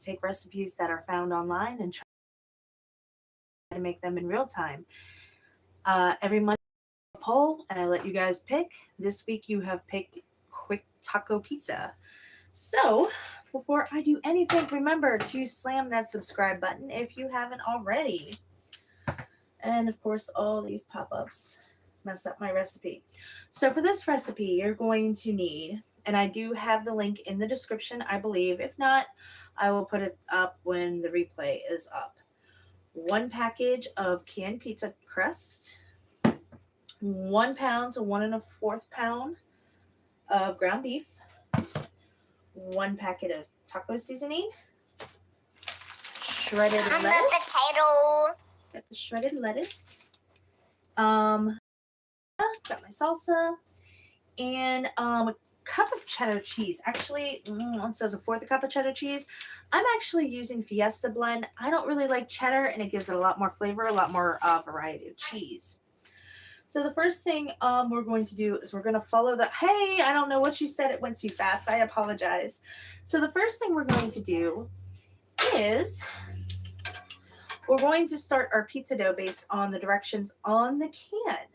take recipes that are found online and try to make them in real time. Every month I poll and I let you guys pick. This week you have picked quick taco pizza. So before I do anything, remember to slam that subscribe button if you haven't already. And of course, all these pop-ups mess up my recipe. So for this recipe, you're going to need, and I do have the link in the description, I believe. If not, I will put it up when the replay is up. 1 package of canned pizza crust, 1 pound to 1 1/4 pound of ground beef, 1 packet of taco seasoning, shredded lettuce. I'm a potato. Got the shredded lettuce. Got my salsa and a cup of cheddar cheese. Actually, it says 1/4 cup of cheddar cheese. I'm actually using Fiesta blend. I don't really like cheddar, and it gives it a lot more flavor, a lot more variety of cheese. So the first thing we're going to do is we're going to follow the, hey, I don't know what you said. It went too fast. I apologize. So the first thing we're going to do is we're going to start our pizza dough based on the directions on the can.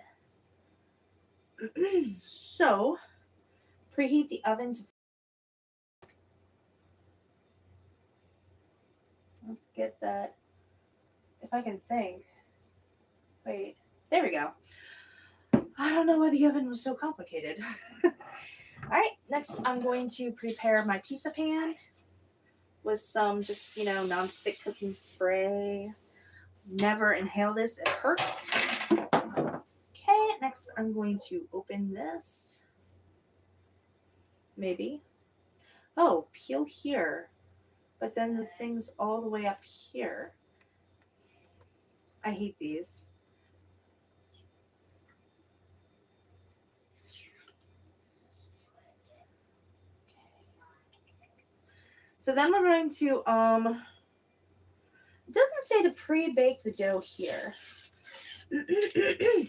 So preheat the oven to, let's get that, if I can think. Wait, there we go. I don't know why the oven was so complicated. All right, next I'm going to prepare my pizza pan with some just, non-stick cooking spray. Never inhale this, it hurts. Okay, next I'm going to open this. Maybe. Oh, peel here. But then the thing's all the way up here. I hate these. So then we're going to, it doesn't say to pre-bake the dough here. It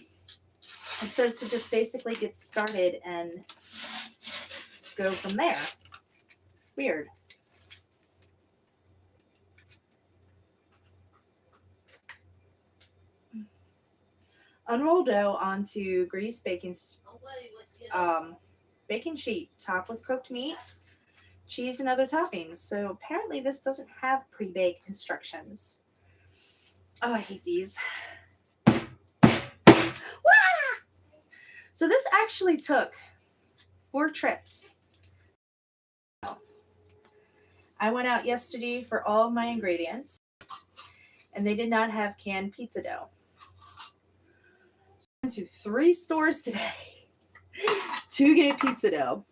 says to just basically get started and go from there. Weird. Unroll dough onto greased baking sheet, top with cooked meat, cheese, and other toppings. So apparently this doesn't have pre-bake instructions. Oh, I hate these. So this actually took 4 trips. I went out yesterday for all of my ingredients, and they did not have canned pizza dough. So I went to 3 stores today to get pizza dough.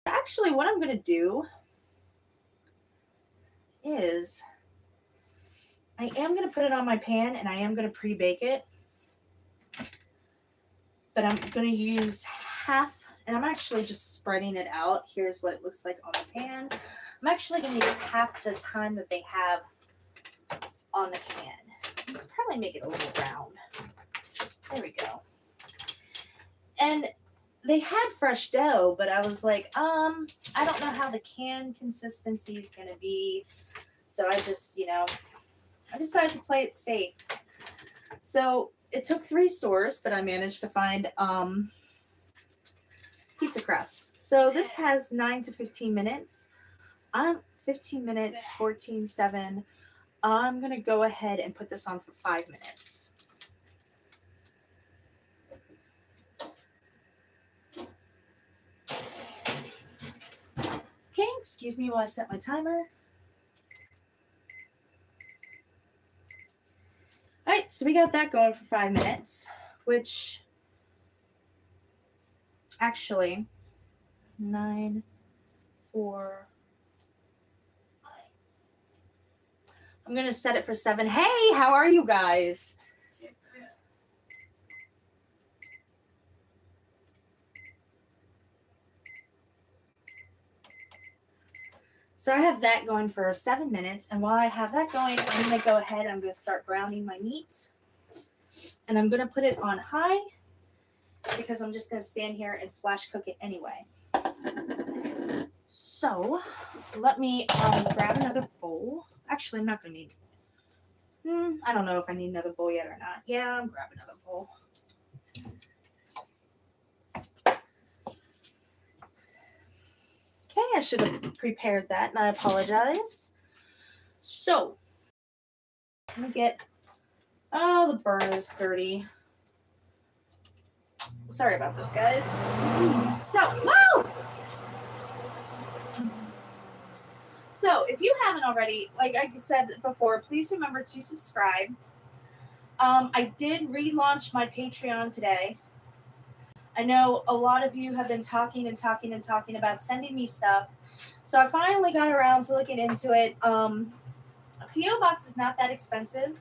Actually, what I'm going to do is I am going to put it on my pan, and I am going to pre-bake it. But I'm going to use half, and I'm actually just spreading it out. Here's what it looks like on the pan. I'm actually going to use half the time that they have on the can. Probably make it a little round. There we go. And they had fresh dough, but I was like, I don't know how the can consistency is going to be. So I just, I decided to play it safe. So it took 3 stores, but I managed to find pizza crust. So this has 9 to 15 minutes. 15 minutes, 14, 7. I'm going to go ahead and put this on for 5 minutes. Okay, excuse me while I set my timer. All right, so we got that going for 5 minutes, which actually 9, 4. I'm going to set it for 7. Hey, how are you guys? So I have that going for 7 minutes. And while I have that going, I'm going to go ahead. I'm going to start browning my meat. And I'm going to put it on high because I'm just going to stand here and flash cook it anyway. So let me grab another bowl. Actually, I'm not going to need. I don't know if I need another bowl yet or not. Yeah, I'm grabbing another bowl. Okay, I should have prepared that, and I apologize. So, I'm going to get... Oh, the burner's dirty. Sorry about this, guys. So, if you haven't already, like I said before, please remember to subscribe. I did relaunch my Patreon today. I know a lot of you have been talking about sending me stuff. So I finally got around to looking into it. A P.O. box is not that expensive.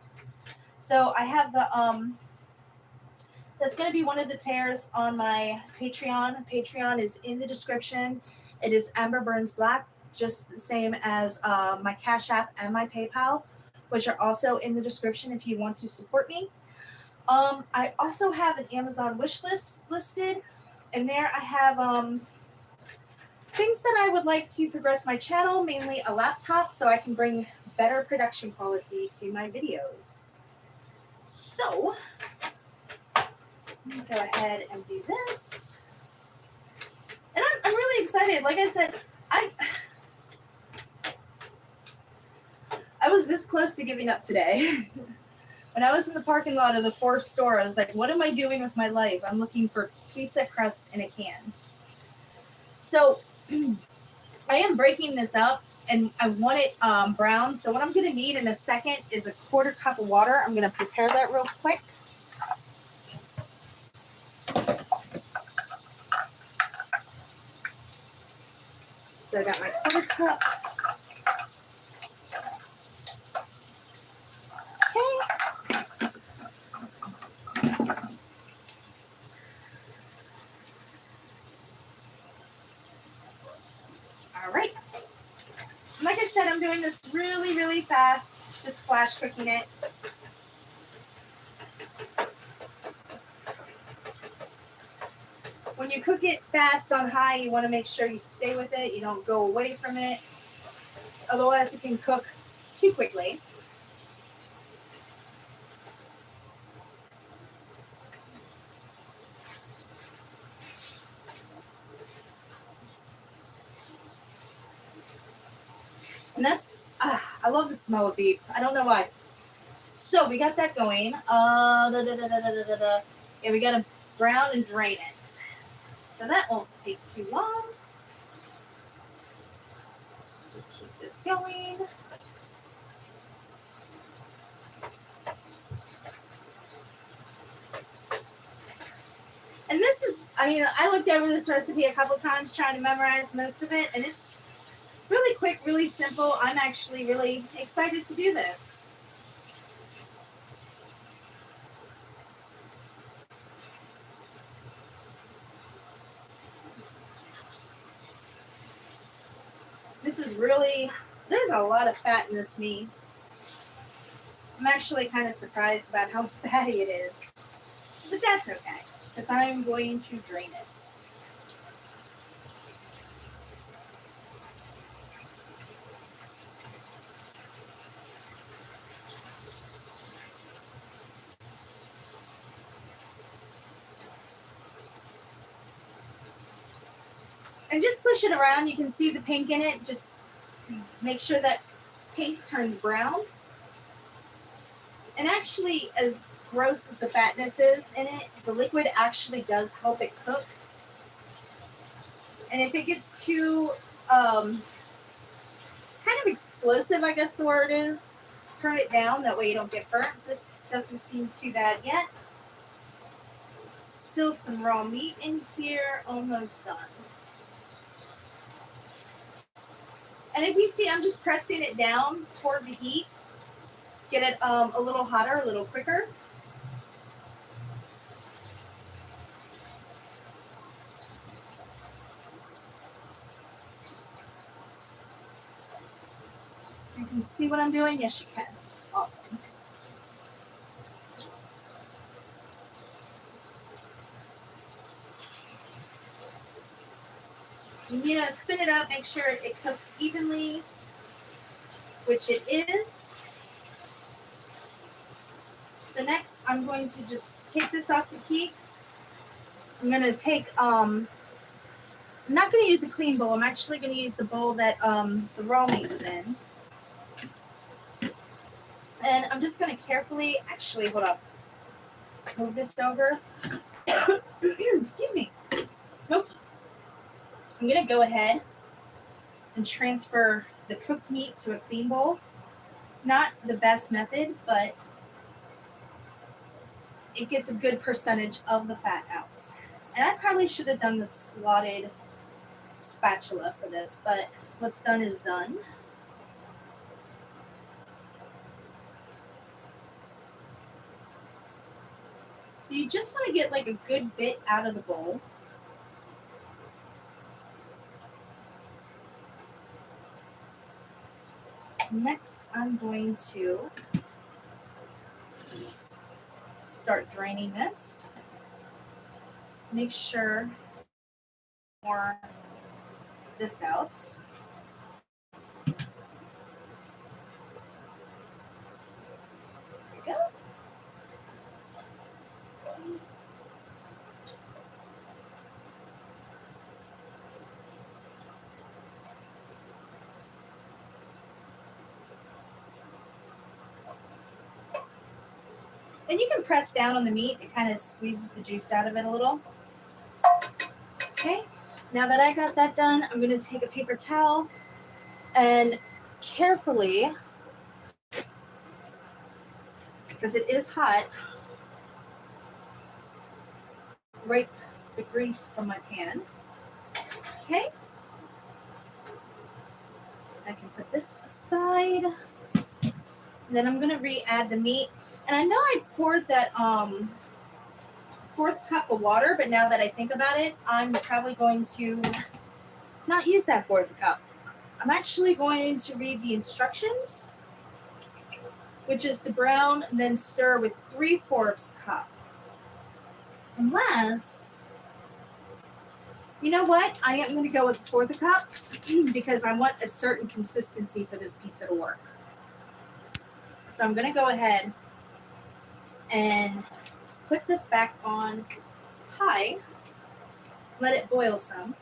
So I have the, that's going to be one of the tiers on my Patreon. Patreon is in the description. It is EmberBurnsBlack, just the same as my Cashapp and my PayPal, which are also in the description if you want to support me. I also have an Amazon wish list listed, and there I have things that I would like to progress my channel, mainly a laptop, so I can bring better production quality to my videos. So, go ahead and do this. And I'm really excited. Like I said, I was this close to giving up today. When I was in the parking lot of the fourth store, I was like, what am I doing with my life? I'm looking for pizza crust in a can. So I am breaking this up, and I want it brown. So what I'm going to need in a second is a 1/4 cup of water. I'm going to prepare that real quick. So I got my 1/4 cup. Okay. All right. Like I said, I'm doing this really, really fast, just flash cooking it. When you cook it fast on high, you want to make sure you stay with it. You don't go away from it. Otherwise, it can cook too quickly. And that's, I love the smell of beef. I don't know why. So we got that going. Yeah, we got to brown and drain it. So that won't take too long. Just keep this going. And this is, I mean, I looked over this recipe a couple times trying to memorize most of it, and it's really quick, really simple. I'm actually really excited to do this. This is really, there's a lot of fat in this meat. I'm actually kind of surprised about how fatty it is. But that's okay, because I'm going to drain it. And just push it around. You can see the pink in it. Just make sure that pink turns brown. And actually, as gross as the fatness is in it, the liquid actually does help it cook. And if it gets too kind of explosive, I guess the word is, turn it down. That way you don't get burnt. This doesn't seem too bad yet. Still some raw meat in here. Almost done. And if you see, I'm just pressing it down toward the heat. Get it a little hotter, a little quicker. You can see what I'm doing? Yes, you can. Awesome. You know, spin it up, make sure it cooks evenly. which it is. So next, I'm going to just take this off the heat. I'm going to take, I'm not going to use a clean bowl. I'm actually going to use the bowl that the raw meat was in. And I'm just going to carefully, actually, hold up, move this over. Excuse me, smoky. I'm going to go ahead and transfer the cooked meat to a clean bowl. Not the best method, but it gets a good percentage of the fat out. And I probably should have done the slotted spatula for this, but what's done is done. So you just want to get like a good bit out of the bowl. Next, I'm going to start draining this. Make sure more this out. There we go. And you can press down on the meat. It kind of squeezes the juice out of it a little. Okay, now that I got that done, I'm going to take a paper towel and carefully, because it is hot, wipe the grease from my pan. Okay, I can put this aside. Then I'm going to re-add the meat. And I know I poured that 4th cup of water, but now that I think about it, I'm probably going to not use that 4th cup. I'm actually going to read the instructions, which is to brown and then stir with 3/4 cup. Unless, you know what? I am going to go with 1/4 cup because I want a certain consistency for this pizza to work. So I'm going to go ahead and put this back on high. Let it boil some.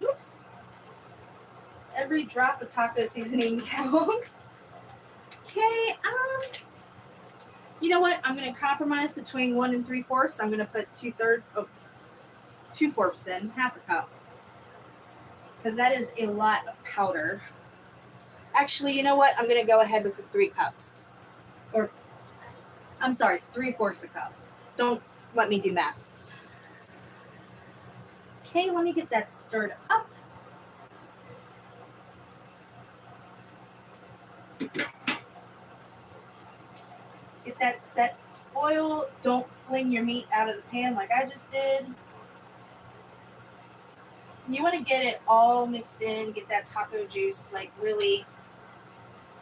Oops. Every drop of taco seasoning counts. Okay, you know what? I'm going to compromise between 1 and 3/4. I'm going to put 2/4 in, 1/2 cup. Because that is a lot of powder. Actually, you know what? I'm going to go ahead with the 3 cups. Or, I'm sorry, 3/4 cup. Don't let me do math. Okay, let me get that stirred up. Get that set to boil. Don't fling your meat out of the pan like I just did. You want to get it all mixed in, get that taco juice like really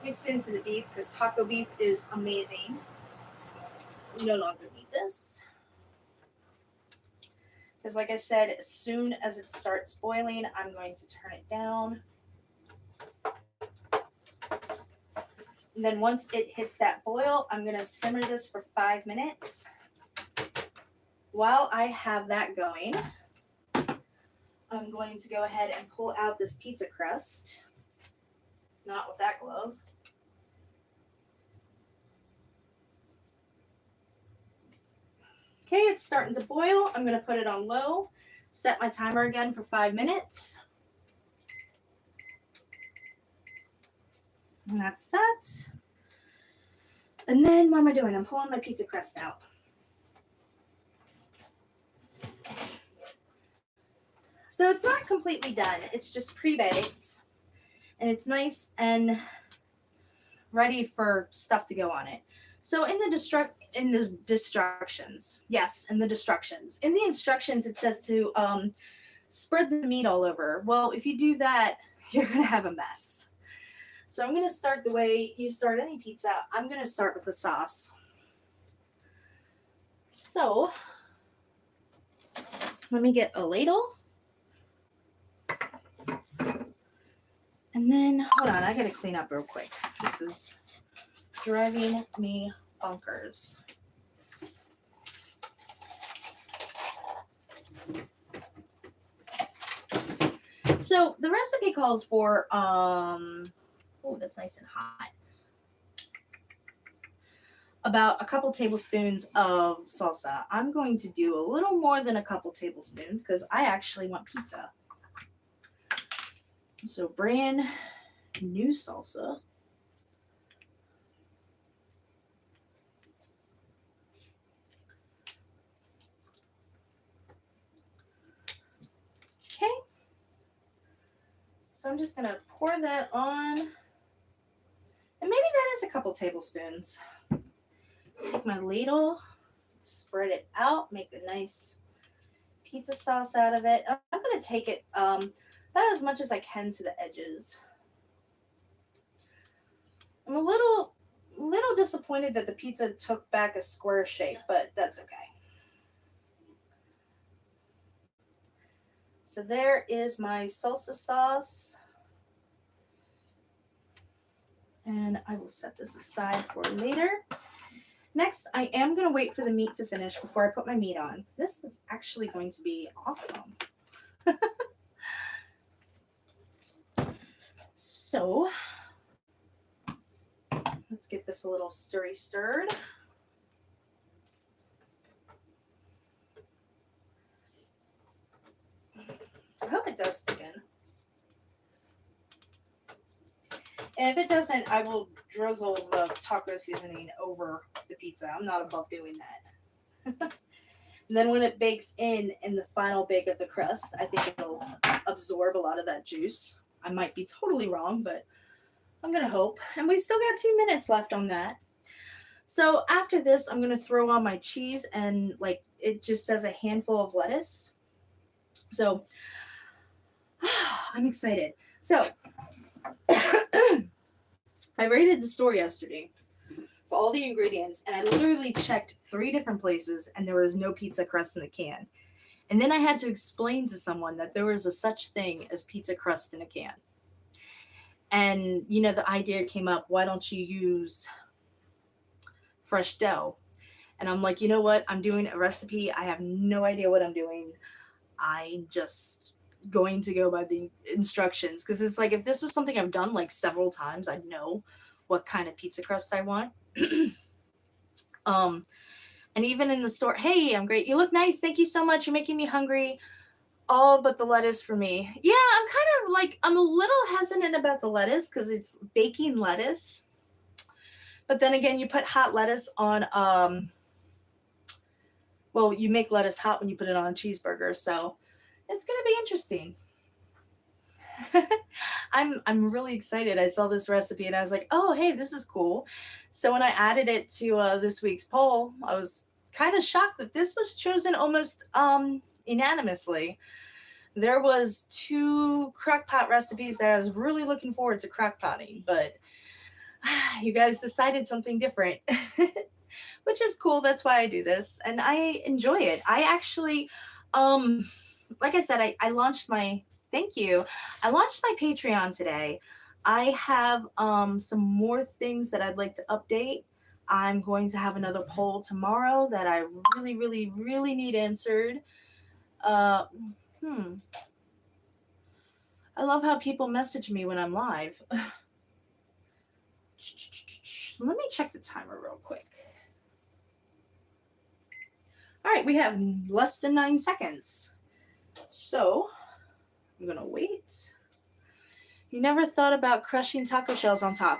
mixed into the beef because taco beef is amazing. We no longer need this. Because like I said, as soon as it starts boiling, I'm going to turn it down. And then once it hits that boil, I'm going to simmer this for 5 minutes. While I have that going, I'm going to go ahead and pull out this pizza crust. Not with that glove. Okay, it's starting to boil. I'm going to put it on low. Set my timer again for 5 minutes. And that's that. And then what am I doing? I'm pulling my pizza crust out. So it's not completely done. It's just pre-baked. And it's nice and ready for stuff to go on it. So in the instructions, it says to spread the meat all over. Well, if you do that, you're going to have a mess. So I'm going to start the way you start any pizza. I'm going to start with the sauce. So Let me get a ladle. And then, hold on, I gotta clean up real quick. This is driving me bonkers. So the recipe calls for, oh, that's nice and hot. About a couple tablespoons of salsa. I'm going to do a little more than a couple tablespoons because I actually want pizza. So brand new salsa. Okay. So I'm just going to pour that on. And maybe that is a couple tablespoons. Take my ladle, spread it out, make a nice pizza sauce out of it. I'm going to take it about as much as I can to the edges. I'm a little disappointed that the pizza took back a square shape, but that's okay. So there is my salsa sauce. And I will set this aside for later. Next, I am going to wait for the meat to finish before I put my meat on. This is actually going to be awesome. So, let's get this a little stirred. I hope it does thicken. And if it doesn't, I will drizzle the taco seasoning over the pizza. I'm not above doing that. And then when it bakes in the final bake of the crust, I think it'll absorb a lot of that juice. I might be totally wrong, but I'm going to hope. And we still got 2 minutes left on that. So after this, I'm going to throw on my cheese and like it just says a handful of lettuce. So I'm excited. So I rated the store yesterday for all the ingredients, and I literally checked 3 different places, and there was no pizza crust in the can. And then I had to explain to someone that there was a such thing as pizza crust in a can. And, you know, the idea came up, why don't you use fresh dough? And I'm like, you know what? I'm doing a recipe. I have no idea what I'm doing. I'm just going to go by the instructions, because it's like if this was something I've done like several times, I'd know what kind of pizza crust I want. And even in the store, hey, I'm great, you look nice, thank you so much, you're making me hungry, all but the lettuce for me. Yeah, I'm kind of like, I'm a little hesitant about the lettuce because it's baking lettuce, but then again, you put hot lettuce on well, you make lettuce hot when you put it on a cheeseburger, so it's going to be interesting. I'm really excited. I saw this recipe and I was like, oh, hey, this is cool. So when I added it to this week's poll, I was kind of shocked that this was chosen almost unanimously. There was 2 crockpot recipes that I was really looking forward to crockpotting, but you guys decided something different, which is cool. That's why I do this, and I enjoy it. I actually, like I said, I launched my, thank you. I launched my Patreon today. I have some more things that I'd like to update. I'm going to have another poll tomorrow that I really need answered. I love how people message me when I'm live. Let me check the timer real quick. All right, we have less than 9 seconds. So I'm going to wait. You never thought about crushing taco shells on top.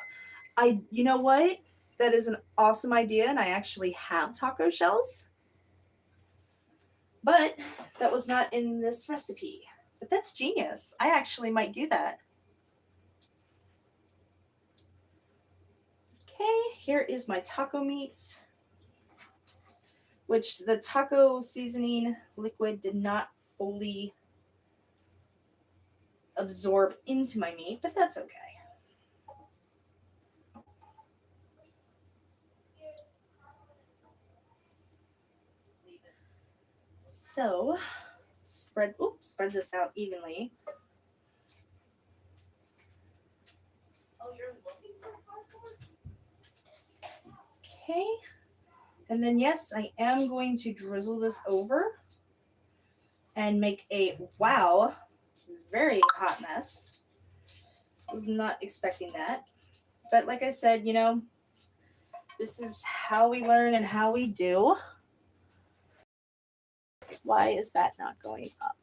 You know what? That is an awesome idea, and I actually have taco shells. But that was not in this recipe. But that's genius. I actually might do that. Okay, here is my taco meat, which the taco seasoning liquid did not fully absorb into my meat, but that's okay. So spread this out evenly. Oh, you're looking for cardboard? Okay. And then, yes, I am going to drizzle this over and make a, wow, very hot mess. Was not expecting that. But like I said, you know, this is how we learn and how we do. Why is that not going up?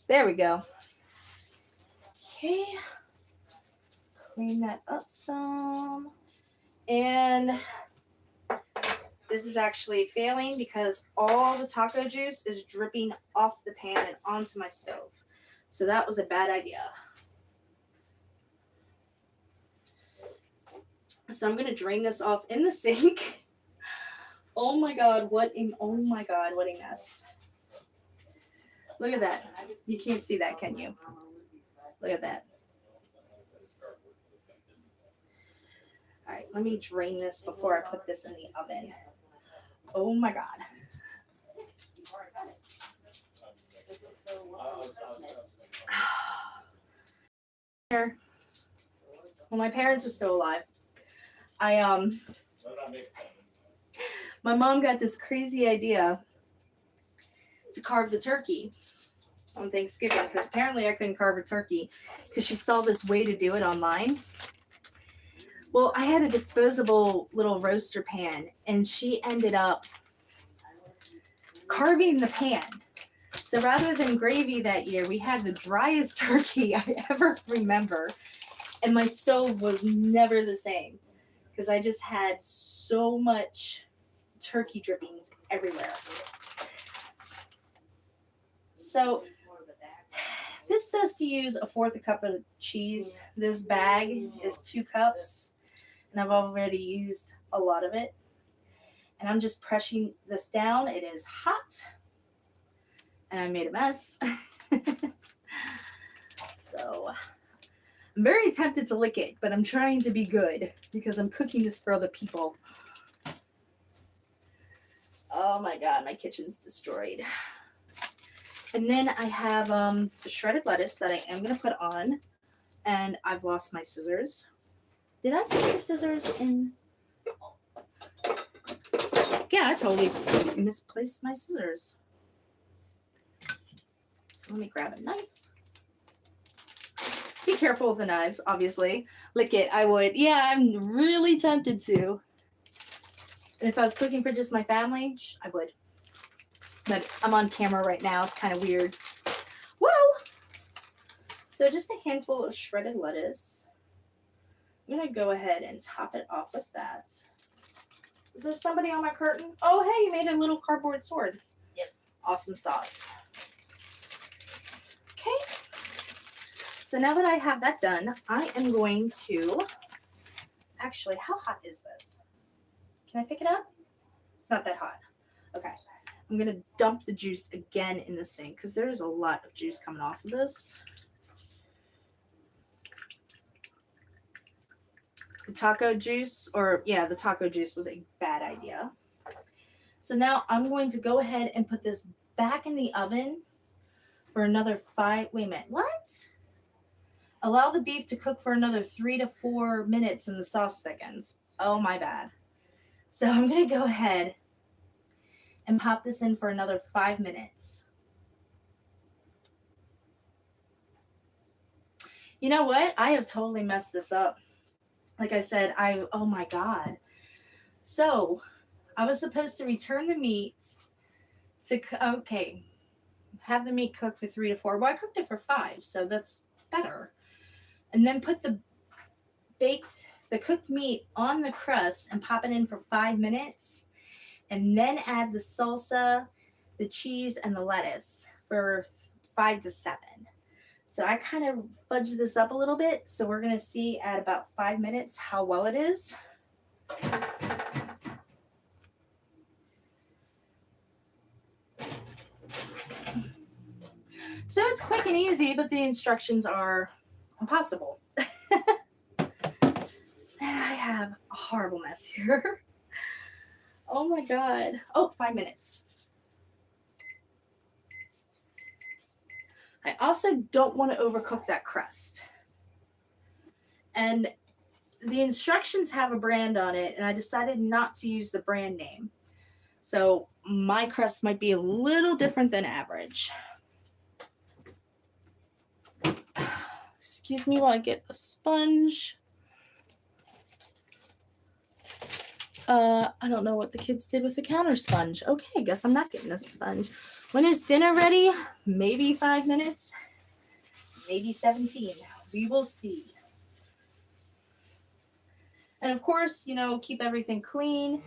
There we go. Okay. Clean that up some. And this is actually failing because all the taco juice is dripping off the pan and onto my stove. So that was a bad idea. So I'm going to drain this off in the sink. Oh my god, what a mess. Look at that. You can't see that, can you? Look at that. All right, let me drain this before I put this in the oven. Oh my god. When my parents were still alive, my mom got this crazy idea to carve the turkey on Thanksgiving, because apparently I couldn't carve a turkey because she saw this way to do it online. Well, I had a disposable little roaster pan, and she ended up carving the pan. So rather than gravy that year, we had the driest turkey I ever remember. And my stove was never the same because I just had so much turkey drippings everywhere. So this says to use 1/4 cup of cheese. This bag is 2 cups. And I've already used a lot of it. And I'm just pressing this down. It is hot. And I made a mess. So I'm very tempted to lick it, but I'm trying to be good because I'm cooking this for other people. Oh my god, my kitchen's destroyed. And then I have the shredded lettuce that I am going to put on. And I've lost my scissors. Did I put the scissors in? Yeah, I totally misplaced my scissors. So let me grab a knife. Be careful with the knives, obviously. Lick it, I would. Yeah, I'm really tempted to. And if I was cooking for just my family, I would. But I'm on camera right now. It's kind of weird. Whoa! So just a handful of shredded lettuce. I'm going to go ahead and top it off with that. Is there somebody on my curtain? Oh, hey, you made a little cardboard sword. Yep. Awesome sauce. Okay. So now that I have that done, I am going to... Actually, how hot is this? Can I pick it up? It's not that hot. Okay. I'm going to dump the juice again in the sink because there is a lot of juice coming off of this. The taco juice was a bad idea. So now I'm going to go ahead and put this back in the oven for another 5, wait a minute, what? Allow the beef to cook for another 3 to 4 minutes and the sauce thickens. Oh, my bad. So I'm going to go ahead and pop this in for another 5 minutes. You know what? I have totally messed this up. Like I said, oh my god. So I was supposed to return the meat to, have the meat cook for 3 to 4. Well, I cooked it for 5, so that's better. And then put the cooked meat on the crust and pop it in for 5 minutes. And then add the salsa, the cheese, and the lettuce for 5 to 7. So I kind of fudged this up a little bit. So we're going to see at about 5 minutes how well it is. So it's quick and easy, but the instructions are impossible. And I have a horrible mess here. Oh my God. Oh, 5 minutes. I also don't want to overcook that crust. And the instructions have a brand on it, and I decided not to use the brand name. So my crust might be a little different than average. Excuse me while I get a sponge. I don't know what the kids did with the counter sponge. Okay, guess I'm not getting this sponge. When is dinner ready? Maybe 5 minutes, maybe 17. We will see. And of course, you know, keep everything clean.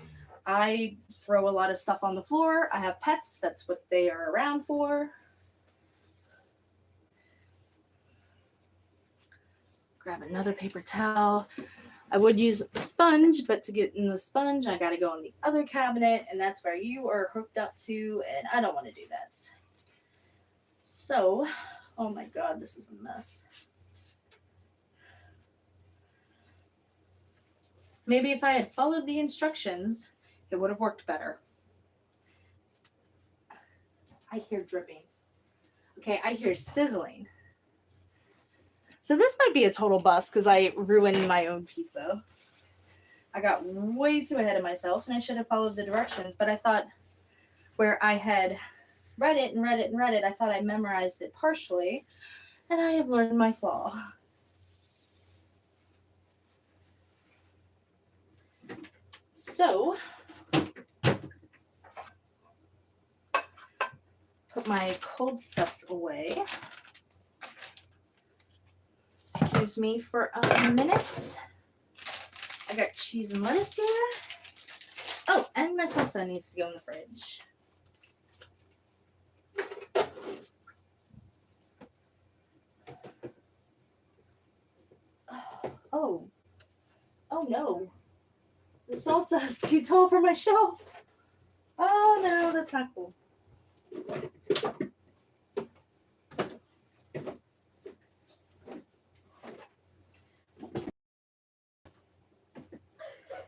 I throw a lot of stuff on the floor. I have pets. That's what they are around for. Grab another paper towel. I would use a sponge, but to get in the sponge, I got to go in the other cabinet, and that's where you are hooked up to, and I don't want to do that. So, oh my God, this is a mess. Maybe if I had followed the instructions, it would have worked better. I hear dripping. Okay, I hear sizzling. So this might be a total bust because I ruined my own pizza. I got way too ahead of myself and I should have followed the directions, but I thought where I had read it and read it and read it, I thought I memorized it partially, and I have learned my flaw. So, put my cold stuffs away. Excuse me for a minute. I got cheese and lettuce here. Oh, and my salsa needs to go in the fridge. Oh no. The salsa is too tall for my shelf. Oh no, that's not cool.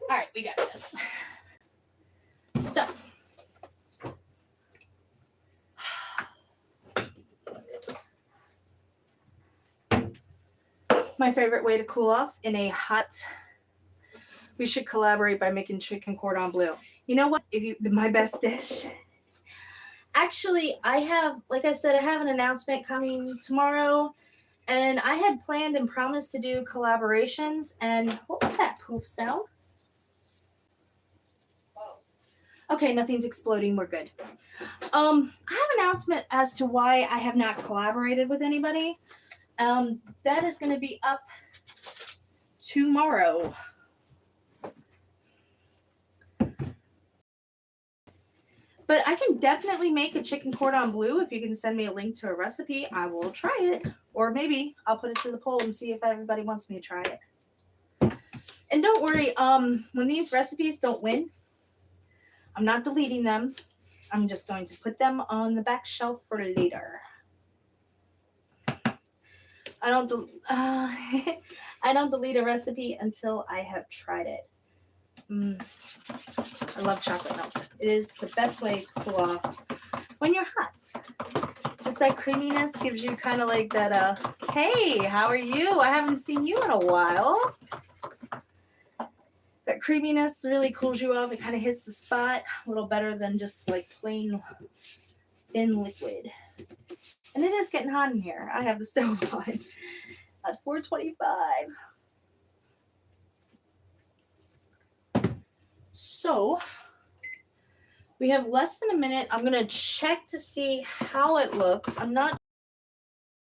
All right, we got this. So, my favorite way to cool off in a hot, we should collaborate by making chicken cordon bleu. You know what? My best dish. Actually, I have, like I said, I have an announcement coming tomorrow, and I had planned and promised to do collaborations. And what was that poof sound? Okay, nothing's exploding. We're good. I have an announcement as to why I have not collaborated with anybody. That is going to be up tomorrow. But I can definitely make a chicken cordon bleu. If you can send me a link to a recipe, I will try it. Or maybe I'll put it to the poll and see if everybody wants me to try it. And don't worry, when these recipes don't win, I'm not deleting them. I'm just going to put them on the back shelf for later. I don't delete a recipe until I have tried it. I love chocolate milk. It is the best way to cool off when you're hot. Just that creaminess gives you kind of like that, hey, how are you? I haven't seen you in a while. That creaminess really cools you off. It kind of hits the spot a little better than just like plain thin liquid. And it is getting hot in here. I have the stove on at 425. So we have less than a minute. I'm going to check to see how it looks. I'm not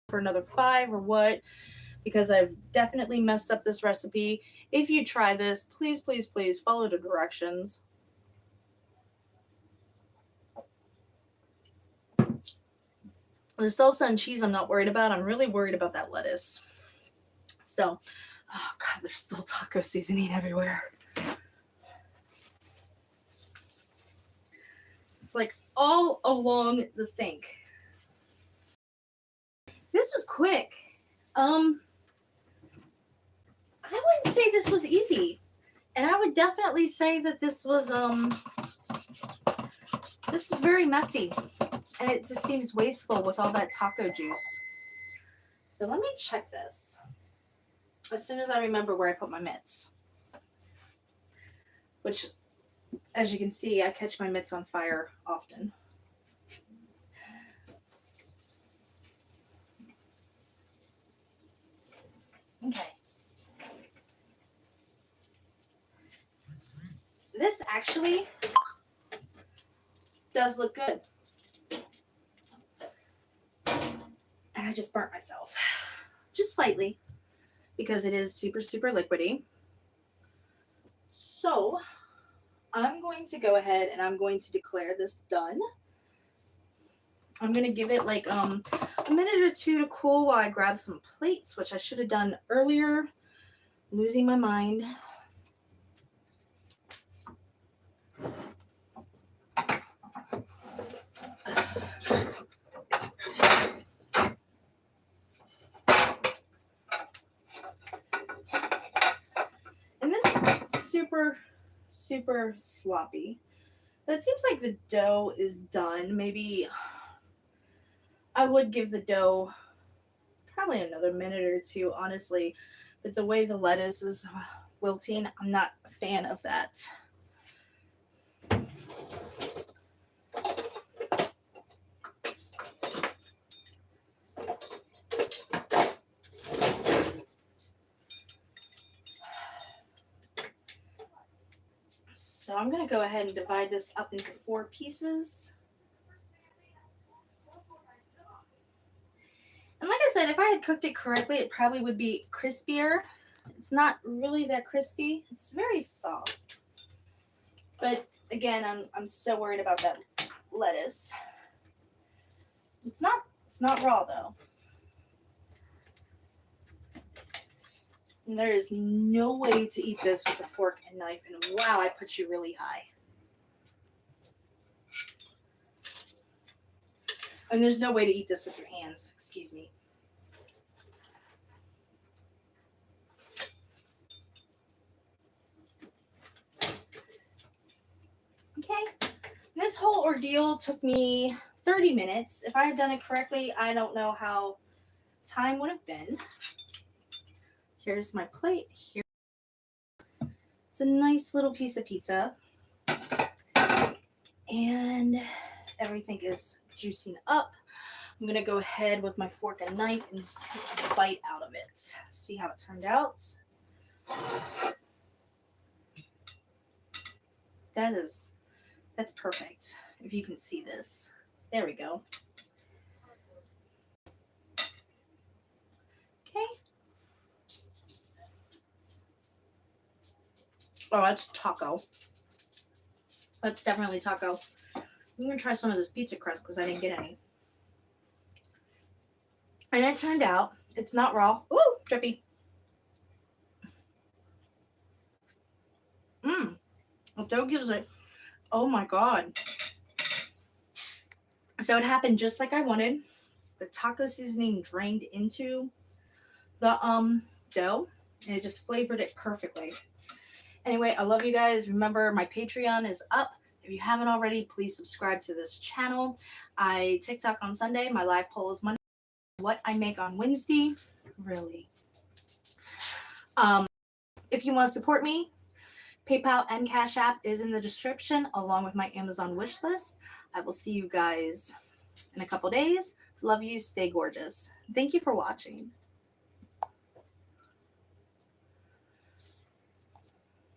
for another 5 or what, because I've definitely messed up this recipe. If you try this, please, please, please follow the directions. The salsa and cheese I'm not worried about. I'm really worried about that lettuce. So, oh God, there's still taco seasoning everywhere. It's like all along the sink. This was quick. I wouldn't say this was easy. And I would definitely say that this was This is very messy, and it just seems wasteful with all that taco juice. So let me check this as soon as I remember where I put my mitts. Which, as you can see, I catch my mitts on fire often. Okay. This actually does look good. And I just burnt myself. Just slightly. Because it is super, super liquidy. So, I'm going to go ahead and I'm going to declare this done. I'm going to give it like a minute or two to cool while I grab some plates, which I should have done earlier. I'm losing my mind. And this is super, super sloppy. But it seems like the dough is done. Maybe I would give the dough probably another minute or two, honestly. But the way the lettuce is wilting, I'm not a fan of that. So I'm going to go ahead and divide this up into 4 pieces. And like I said, if I had cooked it correctly, it probably would be crispier. It's not really that crispy. It's very soft. But again, I'm so worried about that lettuce. It's not raw though. And there is no way to eat this with a fork and knife. And wow, I put you really high. And there's no way to eat this with your hands. Excuse me. Okay. This whole ordeal took me 30 minutes. If I had done it correctly, I don't know how time would have been. Here's my plate. Here. It's a nice little piece of pizza. And everything is juicing up. I'm going to go ahead with my fork and knife and take a bite out of it. See how it turned out. That's perfect. If you can see this. There we go. Okay. Oh, that's taco. That's definitely taco. I'm going to try some of this pizza crust because I didn't get any. And it turned out it's not raw. Ooh, drippy. The dough gives it. Oh my God. So it happened just like I wanted. The taco seasoning drained into the dough and it just flavored it perfectly. Anyway, I love you guys. Remember, my Patreon is up. If you haven't already, please subscribe to this channel. I TikTok on Sunday. My live poll is Monday. What I make on Wednesday. Really. If you want to support me, PayPal and Cash App is in the description along with my Amazon wish list. I will see you guys in a couple days. Love you. Stay gorgeous. Thank you for watching.